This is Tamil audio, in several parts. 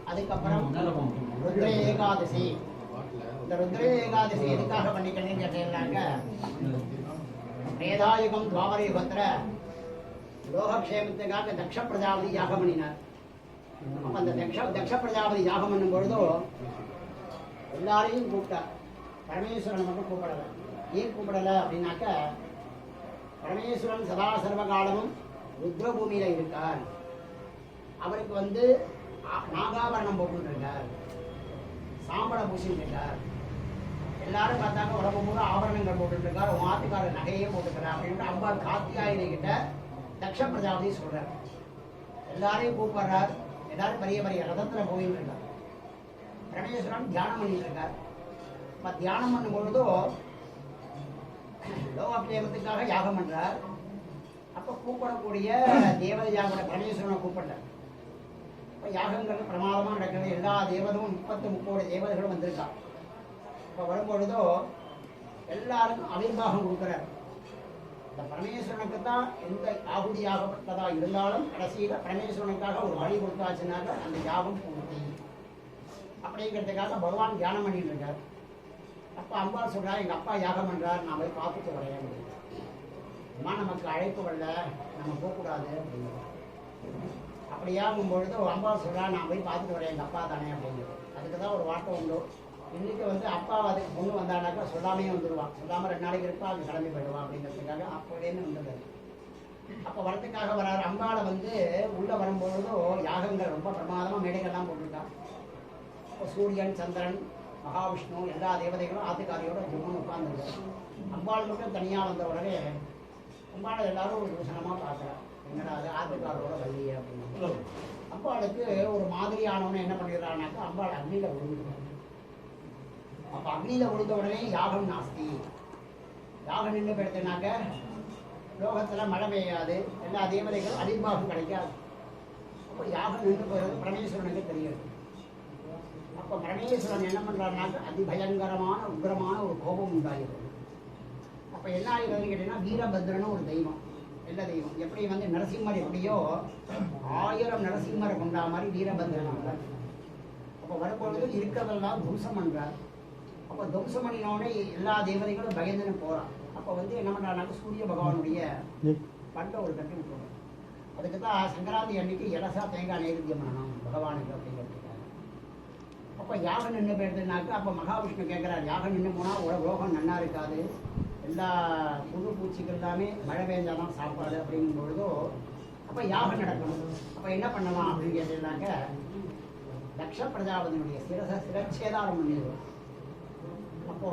அதுக்கப்புறம் ருத்ர ஏகாதசி. இந்த ருத்ர ஏகாதசி எதுக்காக பண்ணிக்கணும்னு கேட்டீங்கன்னாக்க, வேதாயுகம் துவாபர யுகத்துல லோகக்ஷேமத்துக்காக தக்ஷ பிரஜாபதி யாகம் பண்ணினார். அப்ப அந்த தக்ஷ பிரஜாபதி யாகம் பண்ணும் பொழுதோ எல்லாரையும் கூப்பிட்டார். பரமேஸ்வரன் மட்டும் கூப்பிடல. ஏன் கூப்பிடல அப்படின்னாக்க, பரமேஸ்வரன் சதா சர்வகாலமும் ருத்ரபூமியில இருக்கார். அவருக்கு நாகாபரணம் போட்டுருக்கார், சாம்பள பூசிட்டு இருக்கார். எல்லாரும் பார்த்தாங்க உடம்பு பூரா ஆபரணங்கள் போட்டுட்டு இருக்கார், மாட்டுக்காரர் நகையே போட்டுக்கிறார் அப்படின்ட்டு அம்பாள் கார்த்திகாயனை கிட்ட தக்ஷ பிரஜாபதி சொல்றார். எல்லாரையும் கூப்பிடுறார். எல்லாரும் பெரிய பெரிய ரதத்துல போயிட்டு இருக்கார். பரமேஸ்வரன் தியானம் பண்ணிட்டு இருக்கார். தியானம் பண்ணும் பொழுதோ லோகாபிஷேகத்துக்காக யாகம் பண்றார். அப்ப கூப்பிடக்கூடிய தேவதை யாகம் பரமேஸ்வரனை கூப்பிடுறார். யாகங்கள் பிரமாதமா நடக்கிறது. எல்லா தேவதும் 30 தேவதைகளும் வந்திருக்கா. இப்ப வரும்பொழுதோ எல்லாருக்கும் அவிர்வாகம் கொடுக்கிறார். இந்த பரமேஸ்வரனுக்கு தான் எந்த ஆகுதியாகப்பட்டதா இருந்தாலும் கடைசியில பரமேஸ்வரனுக்காக ஒரு வழி கொடுத்தாச்சுனாக்க அந்த யாகம் பூர்த்தி அப்படிங்கிறதுக்காக பகவான் தியானம் பண்ணிட்டு இருக்கார். அப்ப அம்பாள் சொல்றா, எங்க அப்பா யாகம் பண்றார், நான் போய் பார்த்துட்டு வரேன் அப்படின்னு. அம்மா நமக்கு அழைப்பு வரல, நம்ம போகக்கூடாது அப்படின்னு. அப்படியாகும் பொழுது அம்பாள் சொல்றா, நான் போய் பார்த்துட்டு வரேன், எங்க அப்பா தானே அப்படின்னு. அதுக்குதான் ஒரு வார்த்தை உண்டு. இன்னைக்கு அப்பா அதுக்கு பொண்ணு வந்தானாக்கா சொல்லாமே வந்துடுவான். சொல்லாம 2 நாளைக்கு இருப்பா, அது கிளம்பி போயிடுவான் அப்படிங்கிறதுக்காக அப்போலேன்னு வந்தது. அப்ப வரத்துக்காக வராரு. அம்பாளை உள்ள வரும்பொழுதோ யாகங்கள் ரொம்ப பிரமாதமா மேடைகள்லாம் போட்டிருக்கான். இப்போ சூரியன், சந்திரன், மகாவிஷ்ணு எல்லா தேவதைகளும் ஆத்துக்காரியோட ஜும்முன்னு உட்கார்ந்துருக்காரு. அம்பாள் மட்டும் தனியா வந்த உடனே அம்பாளை எல்லாரும் ஒரு தூஷணமா பார்க்குறான். என்னடா அது ஆத்துக்காரோட வள்ளியே அப்படின்னு. அம்பாளுக்கு ஒரு மாதிரியானவனை என்ன பண்ணிடுறான்னாக்கா, அம்பாள் அக்னியில விழுந்துருக்காங்க. அப்ப அக்னியில விழுந்த உடனே யாகம் நாஸ்தி. யாகம் நின்று போயிடுத்துனாக்க லோகத்துல மழை பெய்யாது, எல்லா தேவதைகளும் அடிபாகம் கிடைக்காது. அப்போ யாகம் நின்று போயிடுறது பரமேஸ்வரனுக்கு தெரியாது. அப்ப பரமேஸ்வரன் என்ன பண்றாருனாக்க அதிபயங்கரமான உக்ரமான ஒரு கோபம் உண்டாகிறது. அப்ப என்ன ஆகிறதுன்னு கேட்டீங்கன்னா, வீரபத்ரன்னு ஒரு தெய்வம், எல்லா தெய்வம் எப்படி நரசிம்மர் எப்படியோ 1000 நரசிம்மரை கொண்டா மாதிரி வீரபத்ரன். அப்ப வரும்பொழுது இருக்கிறதெல்லாம் தும்சம் பண்றார். அப்ப தும்சம் பண்ணினோடனே எல்லா தேவதைகளும் பயந்துன்னு போறான். அப்ப என்ன பண்றாருனாக்க, சூரிய பகவானுடைய பண்டை ஒரு கட்டி விட்டுருவோம். அதுக்குதான் சங்கராந்தி அன்னைக்கு இலசா தேங்காய் நைவேத்தியம் பண்ணணும் பகவானுக்கு அப்படிங்கிறதுக்காக. அப்ப யாகம் நின்று போயிடுதுனாக்க, அப்ப மகாவிஷ்ணு கேட்கிறார், யாகம் நின்று போனா உலகம் நன்னா இருக்காது, எல்லா புழு பூச்சிகள் எல்லாமே மழை பெய்ஞ்சாதான் சாப்பாடு அப்படிங்கும் பொழுதோ அப்ப யாகம் நடக்கணும். அப்ப என்ன பண்ணலாம் அப்படின்னு கேட்டீங்கன்னாக்க, தக்ஷ பிரஜாபதியுடைய சிரச்சேதாரம் பண்ணிடுவோம். அப்போ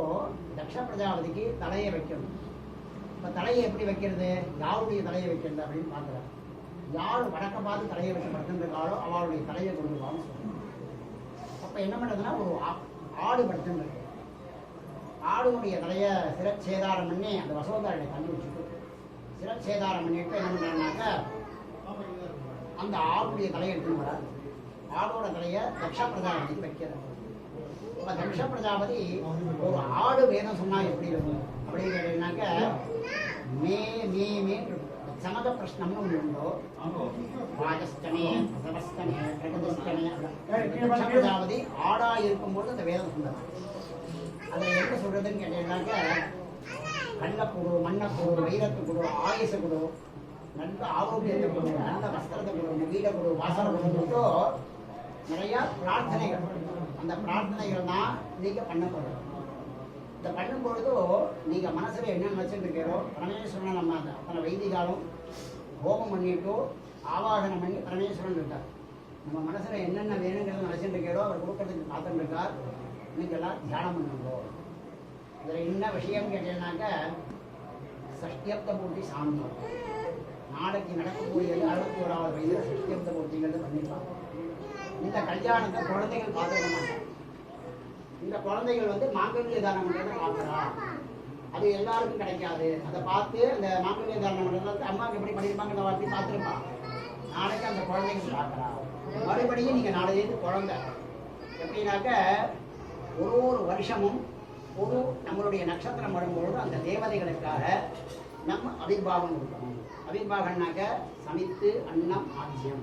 தக்ஷ பிரஜாபதிக்கு தலையை வைக்கணும். இப்ப தலையை எப்படி வைக்கிறது, யாருடைய தலையை வைக்கிறது அப்படின்னு பார்க்குறாரு. யார் வடக்க பார்த்து தலையை வச்சு படுத்துருக்காளோ அவளுடைய தலையை கொண்டு வான்னு சொல்லுவாங்க. அப்ப என்ன பண்றதுன்னா, ஒரு ஆடு படுத்துருக்கு. ஆடுனுடைய தலையை சிரச்சேதாரம் பண்ணி அந்த வசோதாரனை தண்ணி வச்சுட்டு சிரச்சேதாரம் பண்ணிட்டு என்ன பண்றாங்கனாக்க, அந்த ஆடுடைய தலையை எடுத்துன்னு வராது. ஆடோட தலையை தக்ஷ பிரஜாபதி வைக்கிறது. இப்ப தக்ஷ பிரஜாபதி ஒரு ஆடு வேதம் சொன்னா எப்படி இருக்கும் அப்படின்னு கேட்டீங்கன்னாக்க, மே மே மே சமத பிரஷ்னம்னு ஒன்று உண்டோ, ராஜஸ்தனே சமஸ்தனே பிரகதஸ்தனே. தக்ஷ பிரஜாபதி ஆடா இருக்கும்போது அந்த வேதம் சொன்னது. அதை என்ன சொல்றதுன்னு கேட்டீங்கன்னாக்க, கண்ணை கொடு, மண்ணை கொடு, வைரத்து கொடு, ஆயுச கொடு, நல்ல ஆரோக்கியத்தை கொடுங்க, நல்ல வஸ்திரத்தை கொடுங்க, வீடை கொடு, வாசனை கொடுத்துட்டோ நிறையா பிரார்த்தனைகள். அந்த பிரார்த்தனைகள் தான் நீங்கள் பண்ண போகிறோம். இந்த பண்ணும் பொழுதோ நீங்கள் மனசில் என்ன நினச்சிட்டு இருக்கீரோ பரமேஸ்வரனை நம்ம அந்த அத்தனை வைதிகாலும் ஹோமம் பண்ணிட்டோ ஆவாகனம் பண்ணி பரமேஸ்வரன் இருக்கார். நம்ம மனசில் என்னென்ன வேணுங்கிறத நினச்சிட்டு இருக்கீரோ அவர் கொடுக்கறதுக்கு காத்துட்டு இருக்கார். நீங்கள்லாம் தியானம் பண்ணுங்கோ. இதில் என்ன விஷயம் கேட்டீங்கன்னாக்க சஷ்டியப்த பூர்த்தி சாந்தம் நாளைக்கு நடக்கக்கூடியது 61வது வயதில் சஷ்டியப்த பூர்த்திங்கிறது பண்ணிப்பாங்க. இந்த கல்யாணத்தை குழந்தைகள் பார்த்துக்க மாட்டாங்க. இந்த குழந்தைகள் வந்து மாங்கல்ய தானம் பண்ணுறதை பார்க்குறா, அது எல்லாருக்கும் கிடைக்காது. அதை பார்த்து அந்த மாங்கல்ய தானம் பண்ணுறது அம்மாவுக்கு எப்படி பண்ணியிருப்பாங்க அதை அப்படி பார்த்துருப்பா. நாளைக்கு அந்த குழந்தைகள் பார்க்குறா. மறுபடியும் நீங்கள் நாளைக்கு குழந்தை எப்படின்னாக்க ஒரு வருஷமும் ஒரு நம்மளுடைய நட்சத்திரம் வரும்பொழுது அந்த தேவதைகளுக்காக நம்ம அபிர்வாகம் கொடுக்கணும். அபிர்வாகம்னாக்க சமித்து அன்னம் ஆஜ்யம்,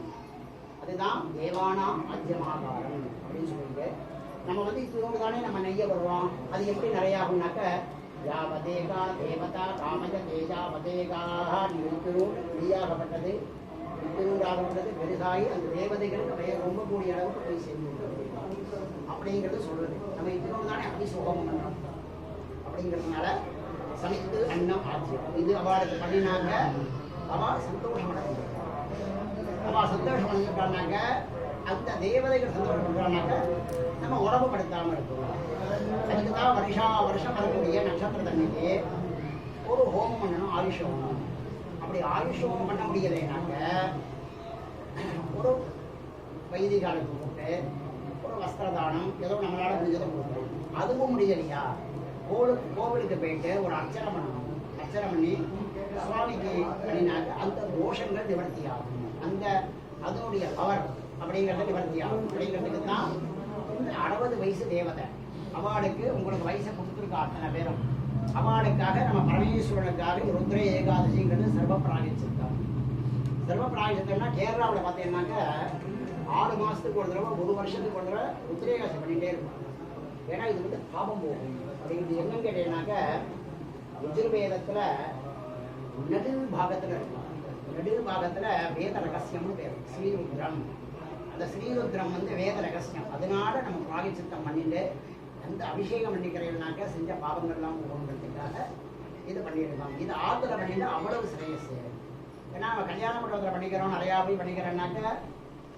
அதுதான் தேவானாம் ஆஜ்யமாகாரம் அப்படின்னு சொல்லிட்டு நம்ம வந்து இதோடு தானே நம்ம நெய்ய வருவோம். அது எப்படி நிறையாகும்னாக்க யாவதேகா தேவதா காமஜ தேஜாவதேகாக நெய்யாகப்பட்டது நெய்யாகப்பட்டது பெருசாகி அந்த தேவதைகளுக்கு ரொம்ப கூடிய அளவுக்கு போய் சேர்ந்து அப்படிங்கிறது சொல்றது. நம்ம இதோடு தானே அபிசோகம் பண்ணுறோம். அப்படிங்கிறதுனால சமித்து அன்னம் ஆஜ்யம் இது அவளுக்கு பண்ணினாங்க. அவள் சந்தோஷம் அடைஞ்சாங்க. அவள் சந்தோஷம் அடைஞ்சிட்டாங்க. அந்த தேவதைகள் சந்தோஷம் பண்ணுறாங்க. நம்ம உடம்பு படுத்தாமல் இருக்கணும். அதுக்கு தான் வருஷம் வரக்கூடிய நட்சத்திர தண்ணிக்கு ஒரு ஹோமம் பண்ணணும், ஆயுஷ் ஹோமம். அப்படி ஆயுஷ் ஹோமம் பண்ண முடியலைனாக்க ஒரு வைதிகாலுக்கு போட்டு ஒரு வஸ்திரதானம் ஏதோ நம்மளால முடிஞ்சதை கொடுக்கணும். அதுவும் முடியலையா கோவிலுக்கு போயிட்டு ஒரு அர்ச்சனை பண்ணணும். அர்ச்சனை பண்ணி சுவாமிக்கு பண்ணினாக்க அந்த தோஷங்கள் நிவர்த்தி ஆகும். அந்த அதனுடைய பவர் அப்படிங்கிறது நிவர்த்தி ஆகும். அப்படிங்கிறதுக்கு தான் இந்த 60 வயசு தேவதை அவளுக்கு உங்களுக்கு வயசை கொடுத்துருக்கா அத்தனை பேரும். அவளுக்காக நம்ம பரமேஸ்வரனுக்காக ருத்ர ஏகாதசிங்கிறது சர்வ பிராயச்சிருக்காங்க. சர்வ பிராயச்சத்தம்னா கேரளாவில் பார்த்தீங்கன்னாக்க 6 மாதத்துக்கு ஒரு தடவை 1 வருஷத்துக்கு ஒரு தடவை ருத்ர ஏகாதசி பண்ணிகிட்டே இருக்கும். ஏன்னா இது வந்து பாபம் போகும். அப்படிங்கிறது என்னன்னு கேட்டீங்கன்னாக்க யஜுர்வேதத்தில் நடுவில் பாகத்தில் இருக்கும். நடுவில் பாகத்தில் வேத ரகசியம்னு பேர் ஸ்ரீருத்ரம். அந்த ஸ்ரீருத்ரம் வந்து வேத ரகசியம். அதனால நம்ம பிராயச்சித்தம் பண்ணிட்டு அந்த அபிஷேகம் பண்ணிக்கிறேன்னாக்க செஞ்ச பாவங்கள்லாம் போகணுன்றதுக்காக இது பண்ணியிருக்காங்க. இது ஆற்றுல பண்ணிட்டு அவ்வளவு சிரேயஸ். ஏன்னா நம்ம கல்யாண மண்டபத்தில் பண்ணிக்கிறோம், நிறையா போய் பண்ணிக்கிறோன்னாக்க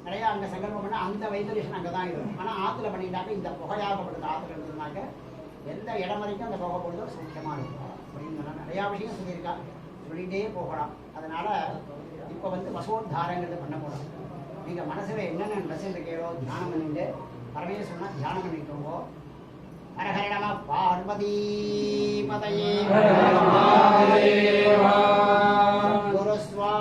நிறையா அங்கே சங்கல்பம் பண்ணால் அந்த வைத்தலேஷன் அங்கே தான் இருக்கும். ஆனால் ஆற்றுல பண்ணிட்டாக்க இந்த புகையாகப்படுது ஆற்றுல இருந்ததுனாக்க எந்த இடம் வரைக்கும் அந்த புகை பொழுதோ முக்கியமாக இருக்கும் அப்படின்னு நிறையா விஷயம் சொல்லியிருக்கா. சொல்லிகிட்டே போகலாம். அதனால் இப்போ வந்து வசோத்தாரங்கிறது பண்ண போகிறோம். நீங்கள் மனசில் என்னென்ன ட்ரெஸ் இருக்கோ தியானம் பண்ணிட்டு பரமேஸ்வரனா தியானம் பண்ணிக்கோங்க. ஹரஹர நம பார்வதி பதயே குருஸ்வா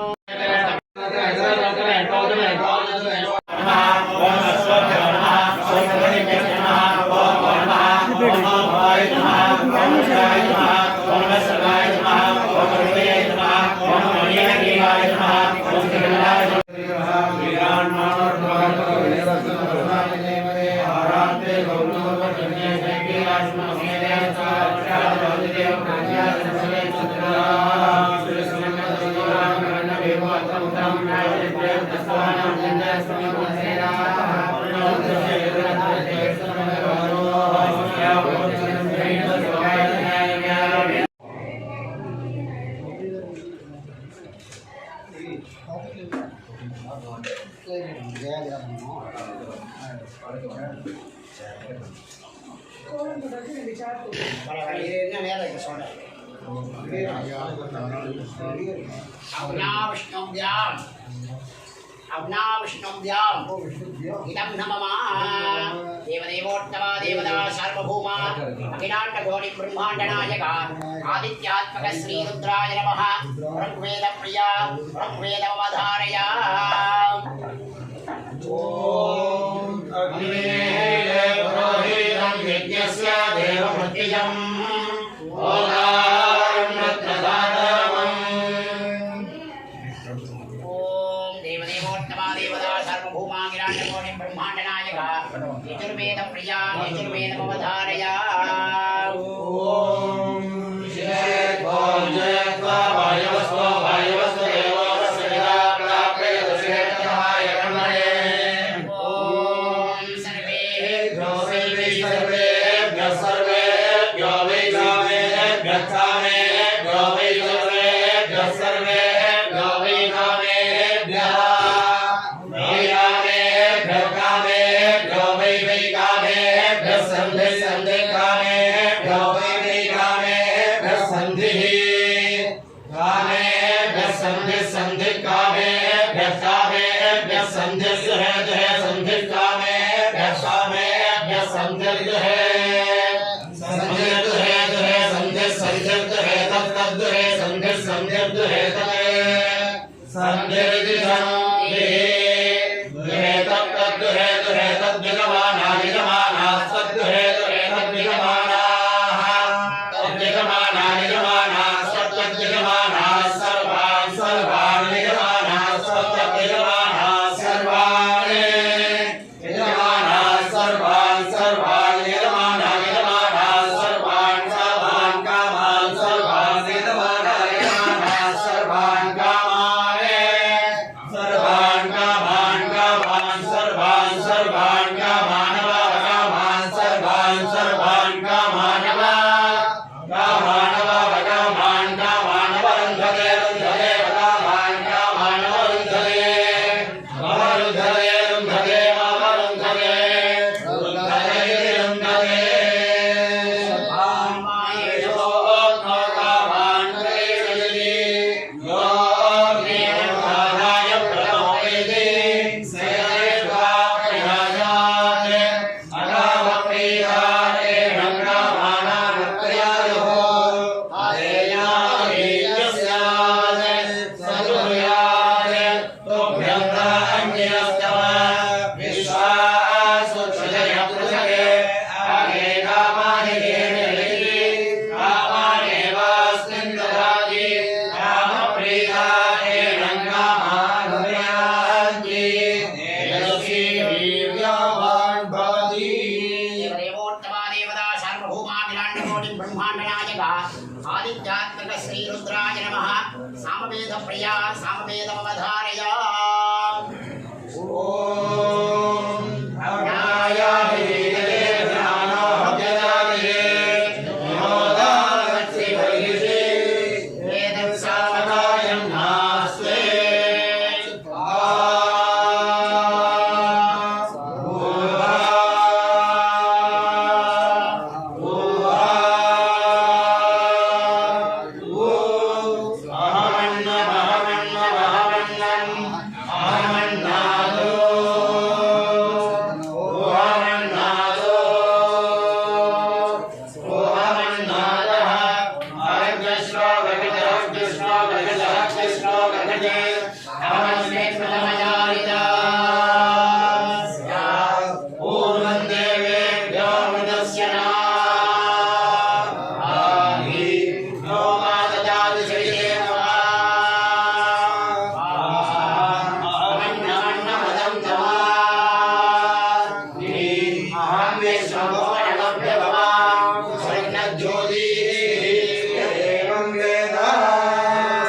इदं नमः देवदेवोत्तमा देवता सार्वभौमा अखिलांड कोटि ब्रह्मांड नायक आदित्यात्मक श्री रुद्राय नमः ऋग्वेद प्रिया ऋग्वेद अवधारय ओम अग्ने पुरोहितं यज्ञस्य देवमृत्यजम् ओदारं रत्नदानवम् ओम देवदेवोत्तमा देवता सार्वभौमा अखिलांड कोटि ब्रह्मांड नायक यजुर्वेद प्रिया यजुर्वेद अवधारय ओम जय जय वायवस्व वायवस्व देवो संधिर्दुहे तत्तद्दुहे संधिर्दुहे तते संधिर्दिशं दुहे तत्तद्दुहे दुहे तद्विगमाना निगमाना तद्दुहे दुहे तद्विगमानाः तद्विगमाना निगमाना तद्विगमाना सर्वान् सर्वान् निगमाना तद्विगमाना सर्वान् निगमाना सर्वान् सर्वान् निगमाना निगमाना सर्वान् सर्वान् कामान् सर्वान् निगमाना निगमाना सर्वान् कामान् सर्वान् कामान् कामान् सर्वान् सर्वान् कामान् कामान् सर्वान् सर्वान् कामान् कामान् कामान् कामान् वरुन्धते रुन्धते कामान् कामान् वरुन्धते वरुन्धते रुन्धते वरुन्धते रुन्धते रुन्धते सर्वान्मायेषो कामान् प्रयजति यो ज्ञानाय प्रमोयते सेवा प्रयाजात् अगावप्रियारे रङ्गमानावप्रयायो आदेयादेयस्यात् सदुर्यात् तुभ्यं अन्यस्तव विश्वासुक्षजय पृथगे आगे कामानि केनलिति कामानेवास्मिन् ददाति कामप्रियारे रङ्गमानवयान्ति यदसि वीर्यवान् भवति देवदेवोत्तमा देवता सार्वभौमाखिलाण्डकोटिं ब्रह्माण्डनायक आदित्यात्मक श्रीरुद्राय नमः सामवेदप्रिया सामवेदमवधारय ॐ अग्नायाहि वीर्ये ज्ञानोऽभ्यजाये विमोदाक्षि वैरिषे वेदसामकायं नास्ते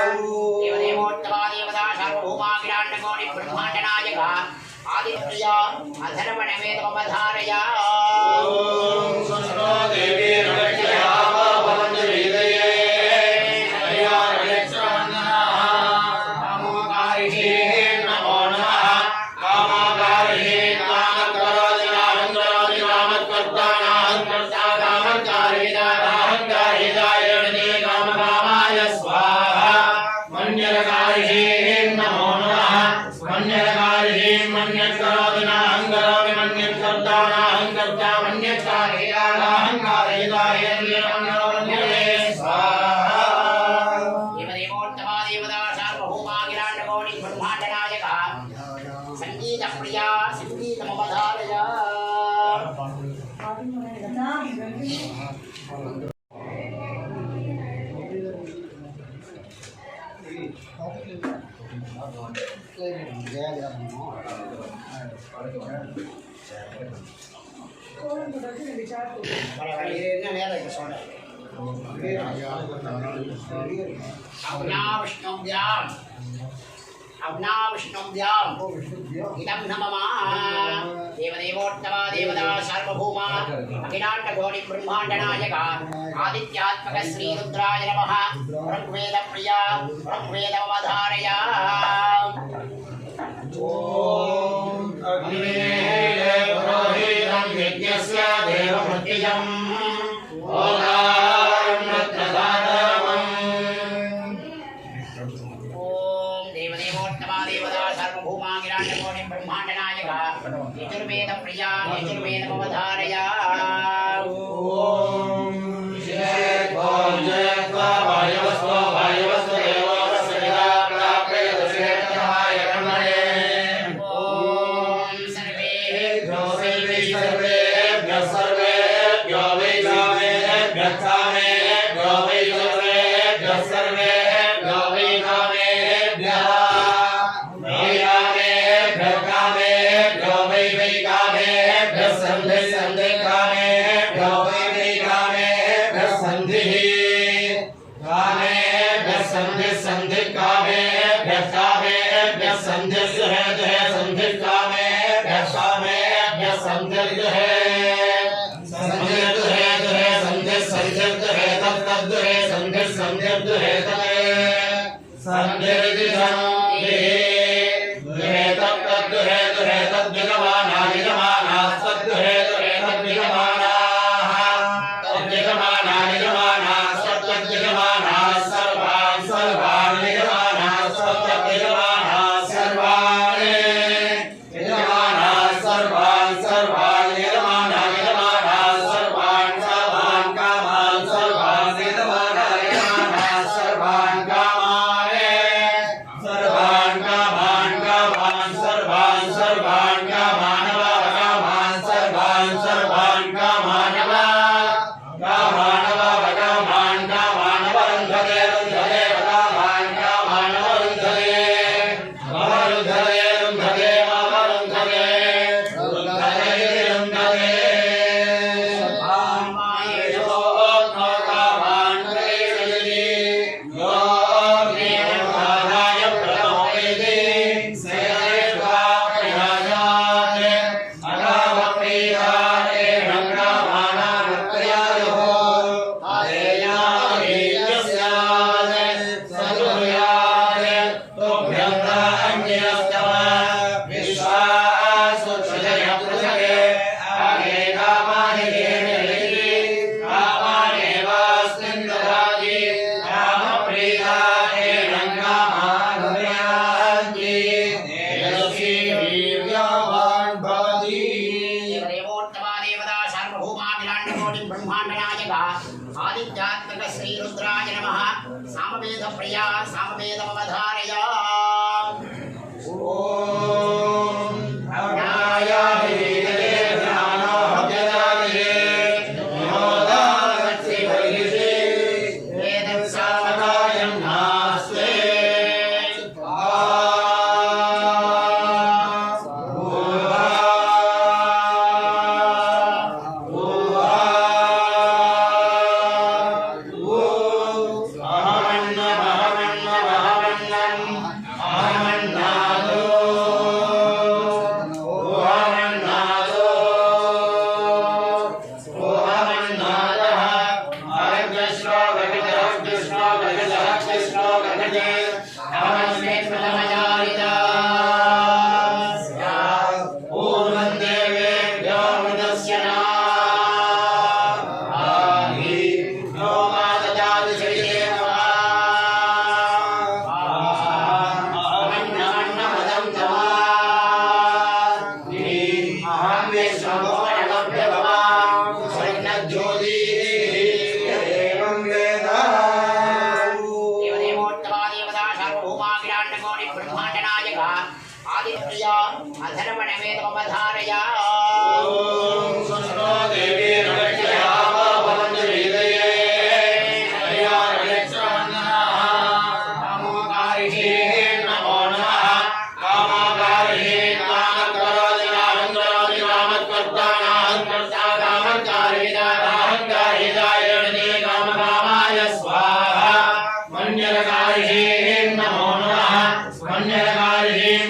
देवदेवोत्तमा देवता सार्वभौमाखिलाण्डकोटिं ब्रह्माण्डनायक आदित्या अधर्वणवेदमवधारय देवदेवोत्तमा देवता सार्वभौमाखिलाण्डकोटिं ब्रह्माण्डनायक संगीतप्रिया संगीतमवधारय என்ன நேரம் இருக்கு சொல்றேன் अग्नाविष्णुभ्याम् इदं नमः देवदेवोत्तमा देवता सार्वभौमा अखिलाण्डकोटि ब्रह्माण्डनायक आदित्यात्मक श्रीरुद्राय नमः ऋग्वेदप्रिया ऋग्वेदमवधारय ॐ अग्नेय पुरोहितं यज्ञस्य देवमृत्युजम् ओदारं रत्नदानवम् देवदेवोत्तमा देवता सार्वभौमा अखिलाण्डकोटि ब्रह्माण्डनायक यजुर्वेदप्रिया यजुर्वेदमवधारय ॐ जय सर्वेभ्यो वै कामेभ्यः कामेभ्यो वै कामेभ्यः सन्धिः कामेभ्यो वै कामेभ्यः सन्धिः सन्धिः कामेभ्यः सन्धिः सन्धिः कामेभ्यः सन्धिः आदित्यात्मक श्री रुद्राय नमः सामवेद प्रिया सामवेदमवधारय ओम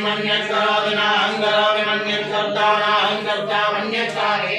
मन्यत्करोति नाहं करोमि मन्यत्कर्ता नाहं कर्ता मन्यत्कार्ये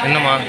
என்னம்மா மாடு,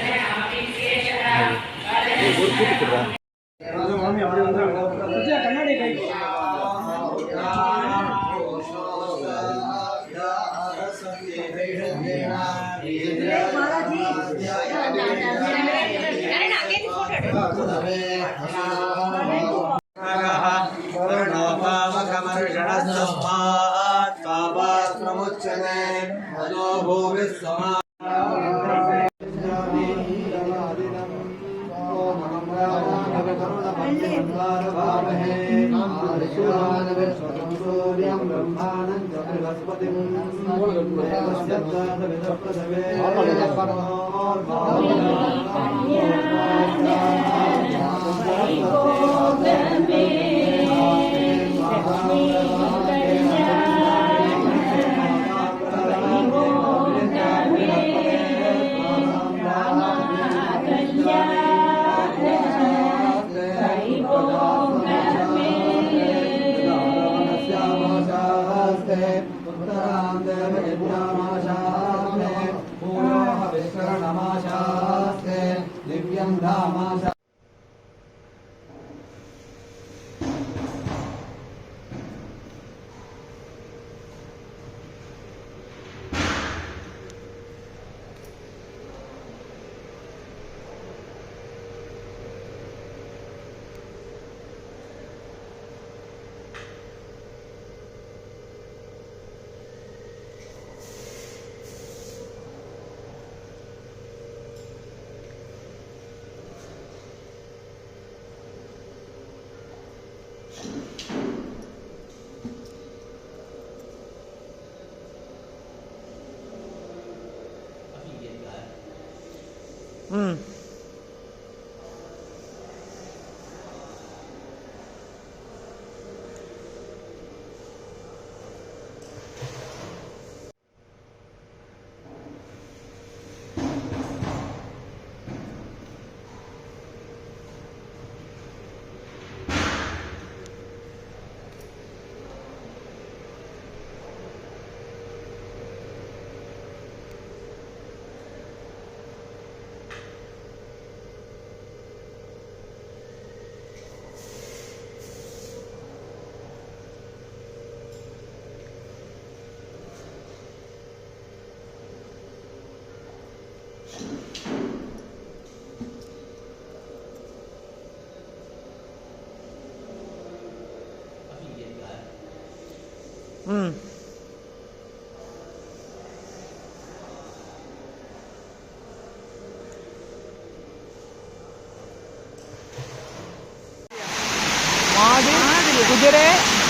குதிரை,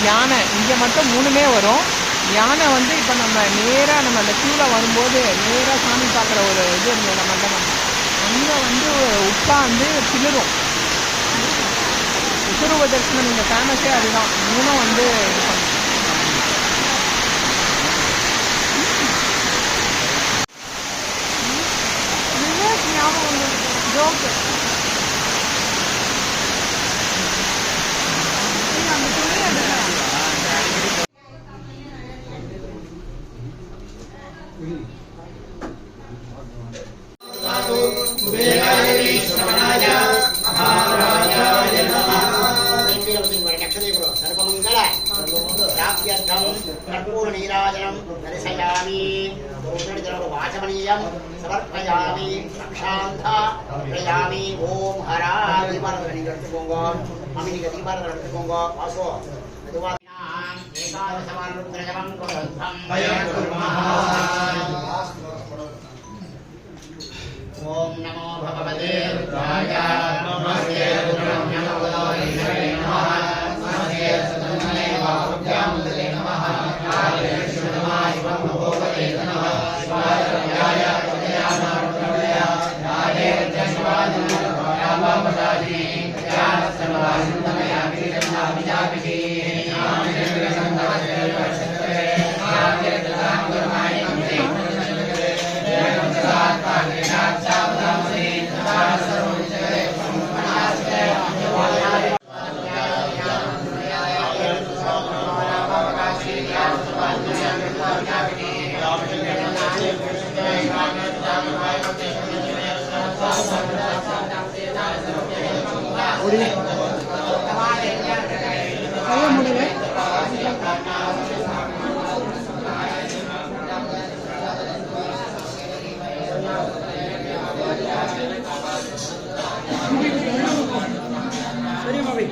யானை இங்கே மட்டும் 3மே வரும். யானை வந்து இப்போ நம்ம நேராக நம்ம அந்த க்யூவில் வரும்போது நேராக சாமி பார்க்குற ஒரு இது இருந்தது மண்டபம். அங்கே வந்து உட்காந்து திமிரும் விசுருவ தரிசனம் இங்கே ஃபேமஸே அதுதான். 3ம் வந்து இது பண்ணும். ஞாபகம் ஜோக்கு समर्पयामि शांतायामि ओम हरा दीपार எடுத்துக்கோங்க அமினிக தீபார எடுத்துக்கோங்க வாசோ மெதுவாக ஏகாதசமான ருத்ரஜபம் குருந்தம் பயகுர்மஹ ஓம் நமோ பகவதே ருத்ராய நமஸ்தே ருத்ரம் நமோதோரிஷே நமः நமஸ்தே சதன்மலே வாக்யாம் தலே நமः காலே சுதமாய நமோபதே நமः சிவாய ரவ்யாய கல்யாண ருத்ரவ்யா நாதே ரஜ்வாஜ ராமபதாஜி ஞானசமவாசிந்தமயா விரஜனா விஜாபிகே நாமேந்திர சந்தவசே வர்ஷதே ஆத்ய ததாங்கமாய நம்சே நம்சே நம்சே சாத்வாகே நாச்சாவதாமசே சர்வஜகே கையை முடியல. சரி மாவி.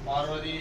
பார்வதி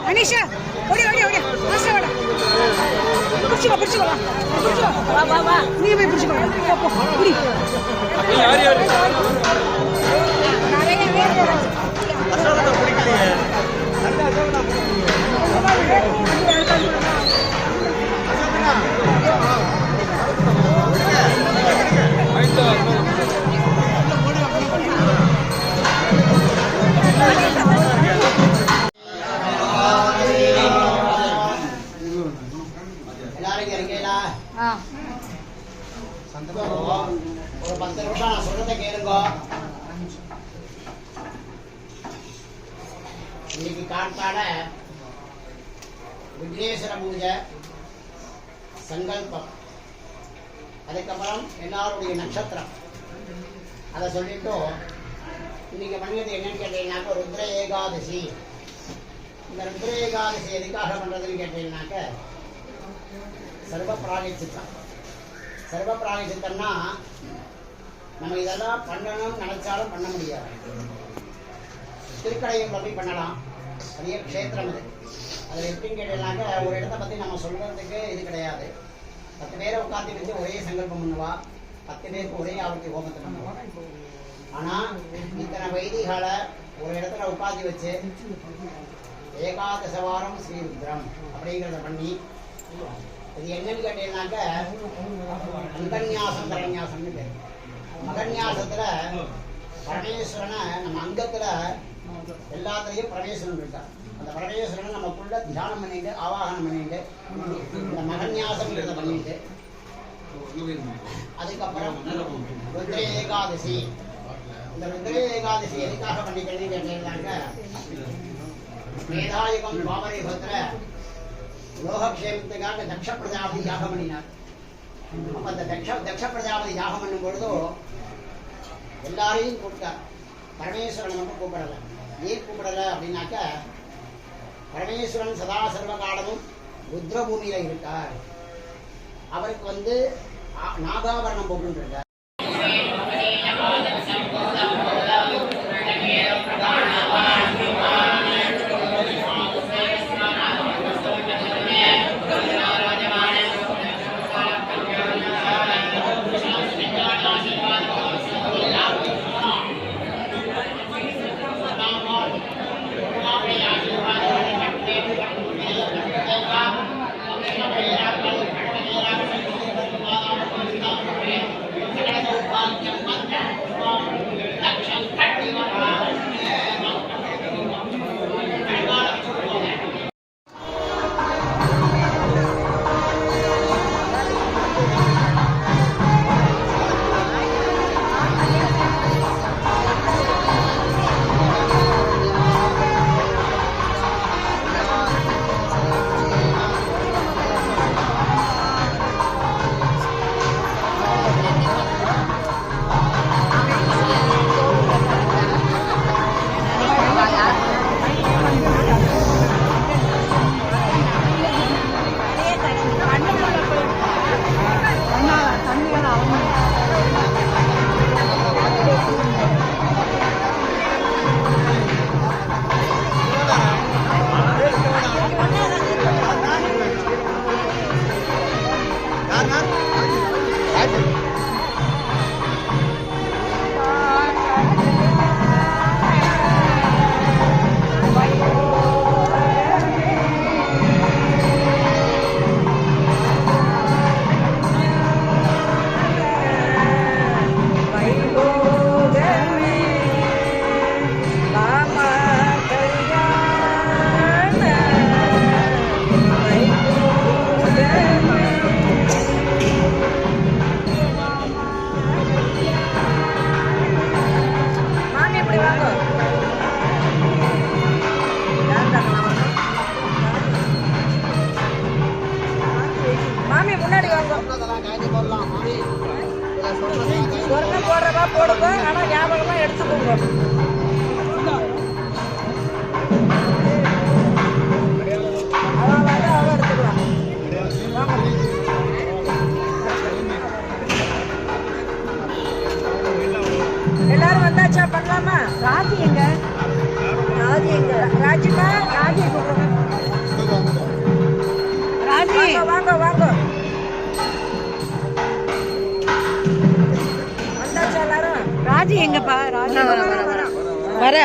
அனிஷா ஓடி ஓடி ஓடி ஆசை வாடா பிடிச்சுக்கோ வா வா வா நீ போய் பிடிச்சுக்கோ போ புடி யார் யார் நிறைய பேர் அசோகத்தை பிடிக்கலையே ஒரு 10 நிமிஷம் நான் சொல்றதை கேளுங்க. இன்னைக்கு காட்டாட விக்னேஸ்வர பூஜை சங்கல்பம், அதுக்கப்புறம் எல்லாருடைய நட்சத்திரம் அதை சொல்லிட்டு இன்னைக்கு பண்ணியது என்னன்னு கேட்டீங்கன்னாக்க ருத்ர ஏகாதசி. இந்த ருத்ர ஏகாதசி எதுக்காக பண்றதுன்னு கேட்டீங்கன்னாக்க சர்வ பிராணி சித்தம். சர்வ பிராணி சித்தம்னா நம்ம இதெல்லாம் பண்ணணும்னு நினைச்சாலும் பண்ண முடியாது. திருக்கடையூர்ல போய் பண்ணலாம், பெரிய க்ஷேத்திரம் இது. அதில் எப்படின்னு கேட்டீங்கன்னாக்க ஒரு இடத்த பற்றி நம்ம சொல்றதுக்கு இது கிடையாது. 10 பேரை உட்காந்து வச்சு ஒரே சங்கல்பம் பண்ணுவா, 10 பேருக்கு ஒரே ஆவர்த்தி ஹோமத்தை பண்ணுவா. ஆனால் இத்தனை வைதிகளை ஒரு இடத்துல உட்காந்து வச்சு ஏகாதசவாரம் ஸ்ரீருத்ரம் அப்படிங்கிறத பண்ணி இது என்னன்னு கேட்டீங்கன்னாக்க அங்கன்யாசம் தரன்யாசம்னு பேர். மகன்யாசத்துல பரமேஸ்வரனை நம்ம அங்கத்துல எல்லாத்துலேயும் பரமேஸ்வரன் இருக்கார். அந்த பரமேஸ்வரனை நமக்குள்ள முதல்ல தியானம் பண்ணிட்டு ஆவாகனம் பண்ணிட்டு இந்த மகன்யாசம்ன்றதை பண்ணிட்டு அதுக்கப்புறம் ருத்ர ஏகாதசி. இந்த ருத்ர ஏகாதசி எதுக்காக பண்ணிக்கிறதுன்னு கேட்டீங்கன்னாக்க வேதாயுகம் துவாபரயுகத்துல லோகக்ஷேமத்துக்காக தக்ஷ பிரஜாபதி யாகம் பண்ணினார். அப்ப அந்த தக்ஷ பிரஜாபதி யாகம் பண்ணும் பொழுதோ எல்லாரையும் கூப்பிட்டார். பரமேஸ்வரன் மட்டும் கூப்பிடல. ஏன் கூப்பிடல அப்படின்னாக்க பரமேஸ்வரன் சதா சர்வ காலமும் ருத்ரபூமியில இருக்கார். அவருக்கு நாகாபரணம் போட்டுருக்கார். சொர்ணம் போடுறதா போடுங்க, ஆனா ஞாபகமா எடுத்துக்கோங்க. அவ எடுத்துக்கலாம். எல்லாரும் வந்தாச்சா? பண்ணலாமா? ராஜி எங்க? ராஜிமா, ராஜி வாங்க வாங்க. ராஜி எங்கப்பா? ராஜி வர.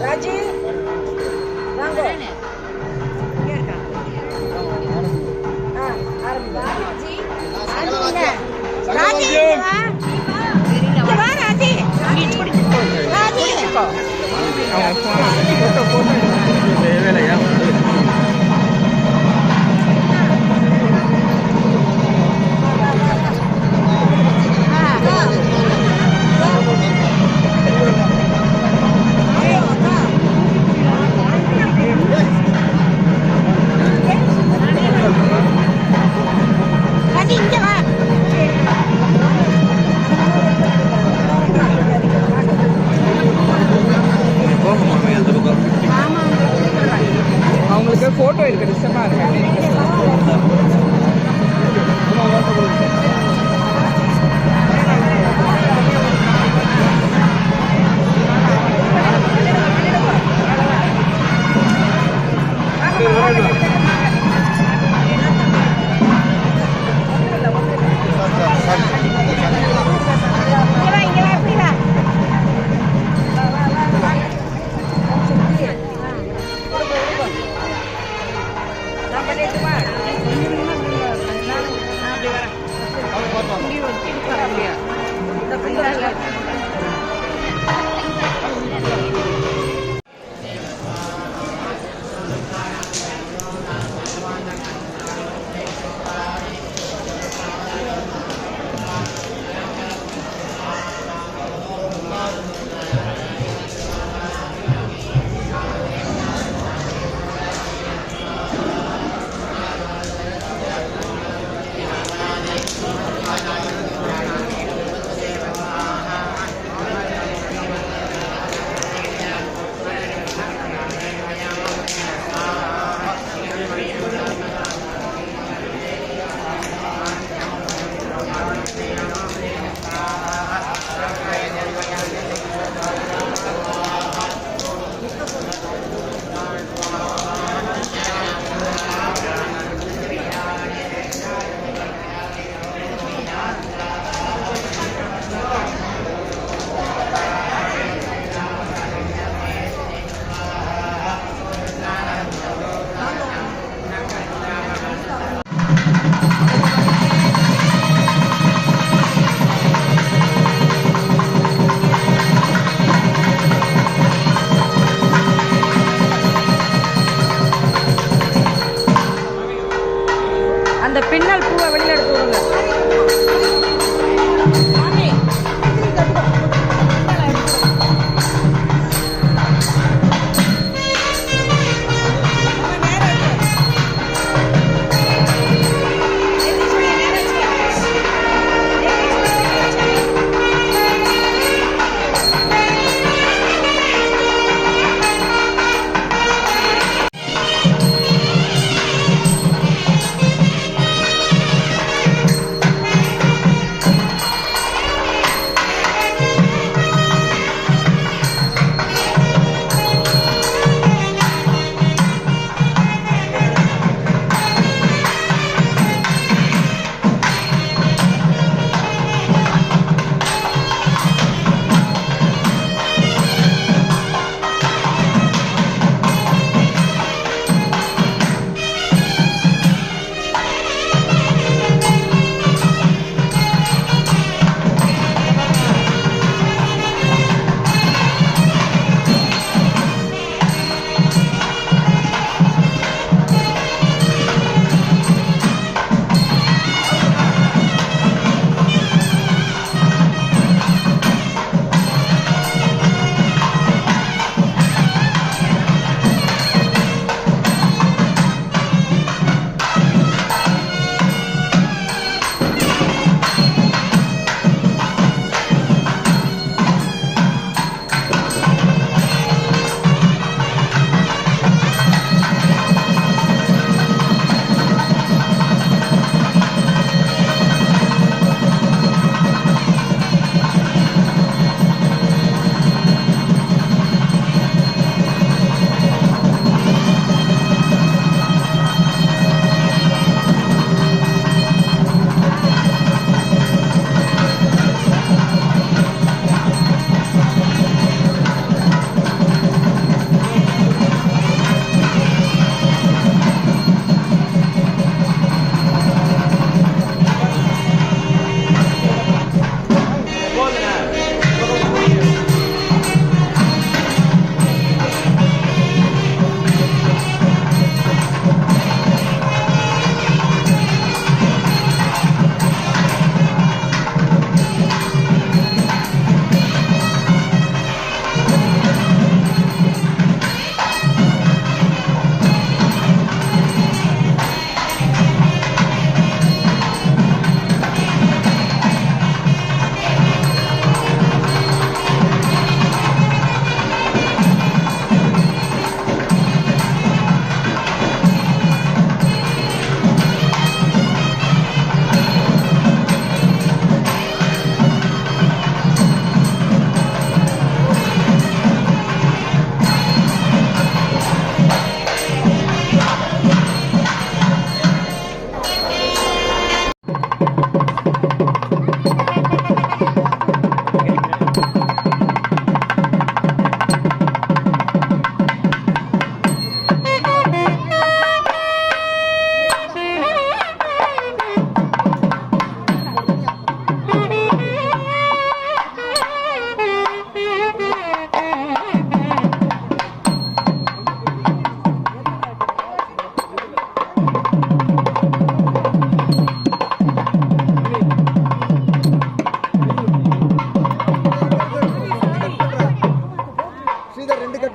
ராஜி வாங்க. இங்க இருக்கா? ராஜி ராஜி வா. ராஜி போகும்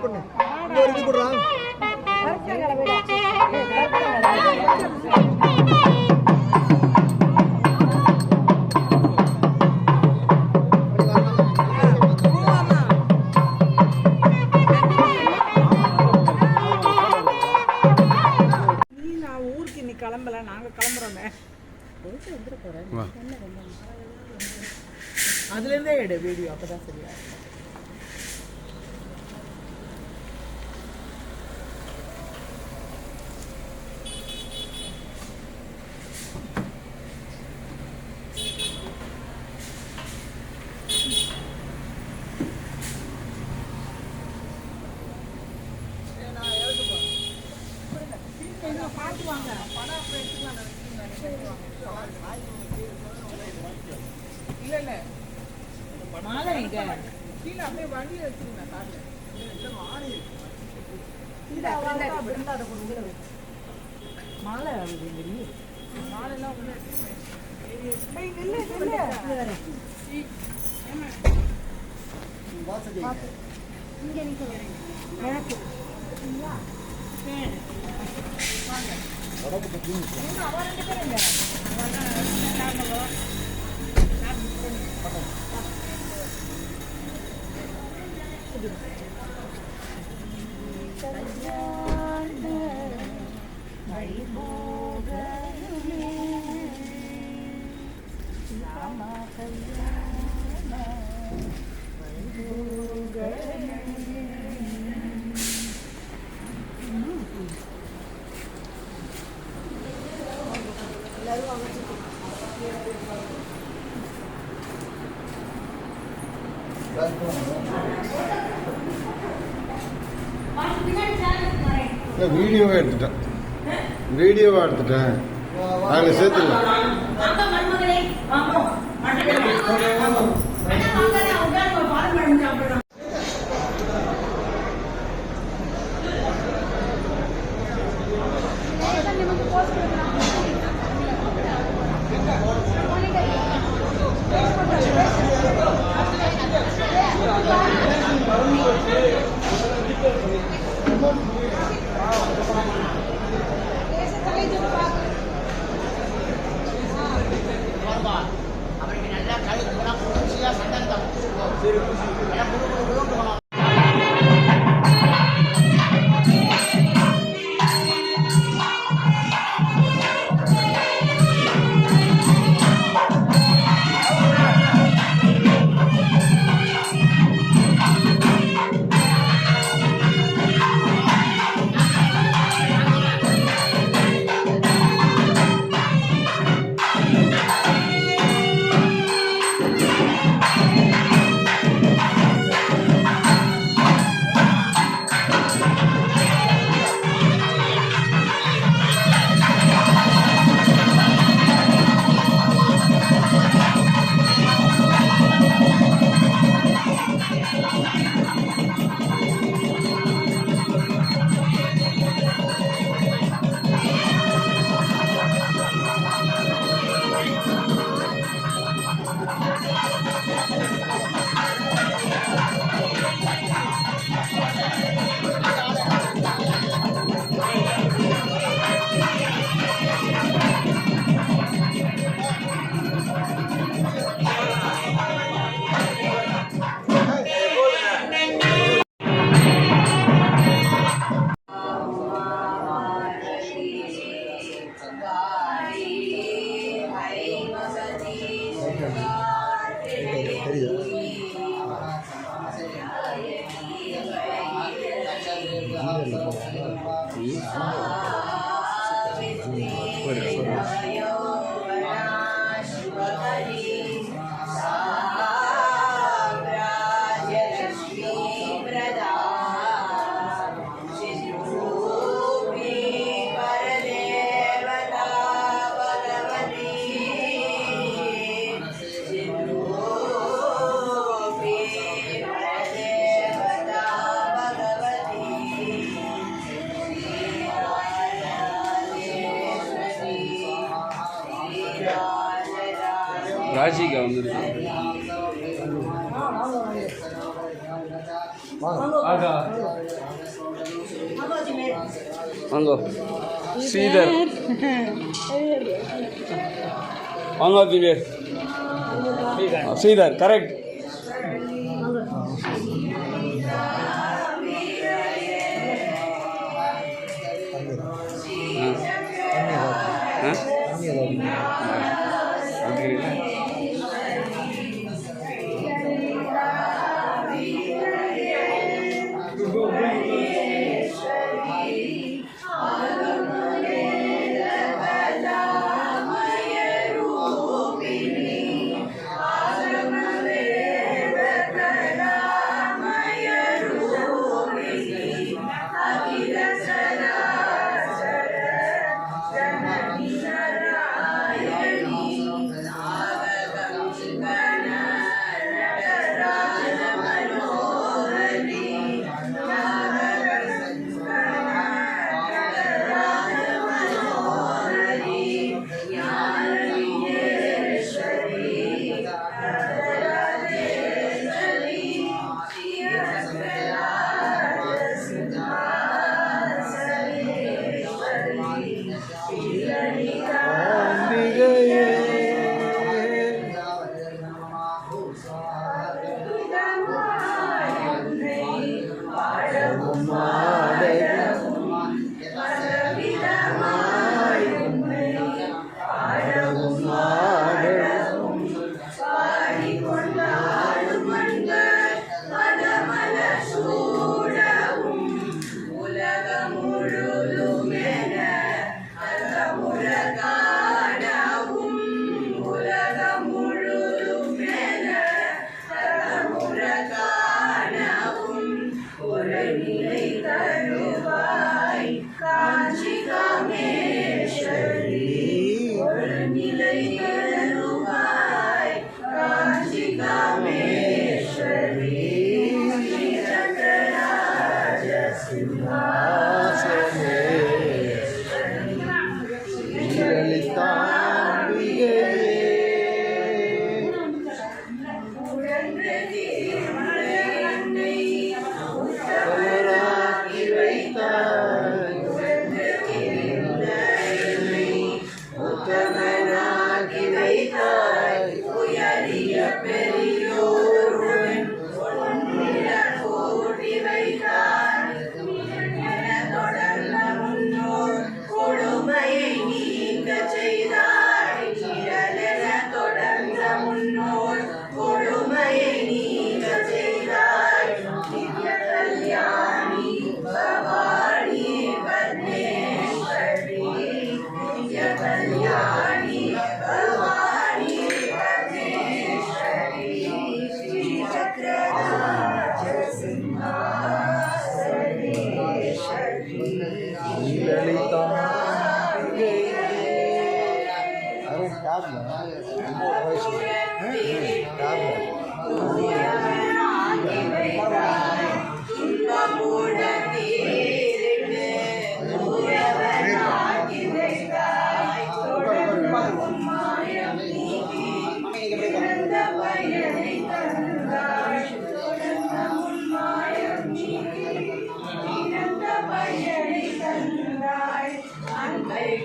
பண்ணு இங்க ஒரு இது போடுறான் ஊருக்கு இன்னைக்கு கிளம்பல, நாங்க கிளம்புறோமே. அதுல இருந்தே எடு வீடியோ, அப்பதான் சரியா. இல்ல இல்ல மாலை எங்க கீழே அப்படியே வண்டியில வச்சிருங்க கார்ல. மாலை மாலைலாம் வீடியோவை எடுத்துட்டேன், வீடியோவை எடுத்துட்டேன், அதில் சேர்த்துக்கலாம். அவருக்கு நல்லா கழுத்துலாம் குளிர்ச்சியா சந்தனம் போகணும். ராஜிகா வந்து வாங்கோ ஸ்ரீதர் வாங்க திவ்யா ஸ்ரீதர் கரெக்ட்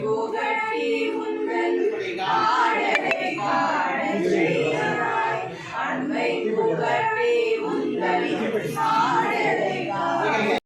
Google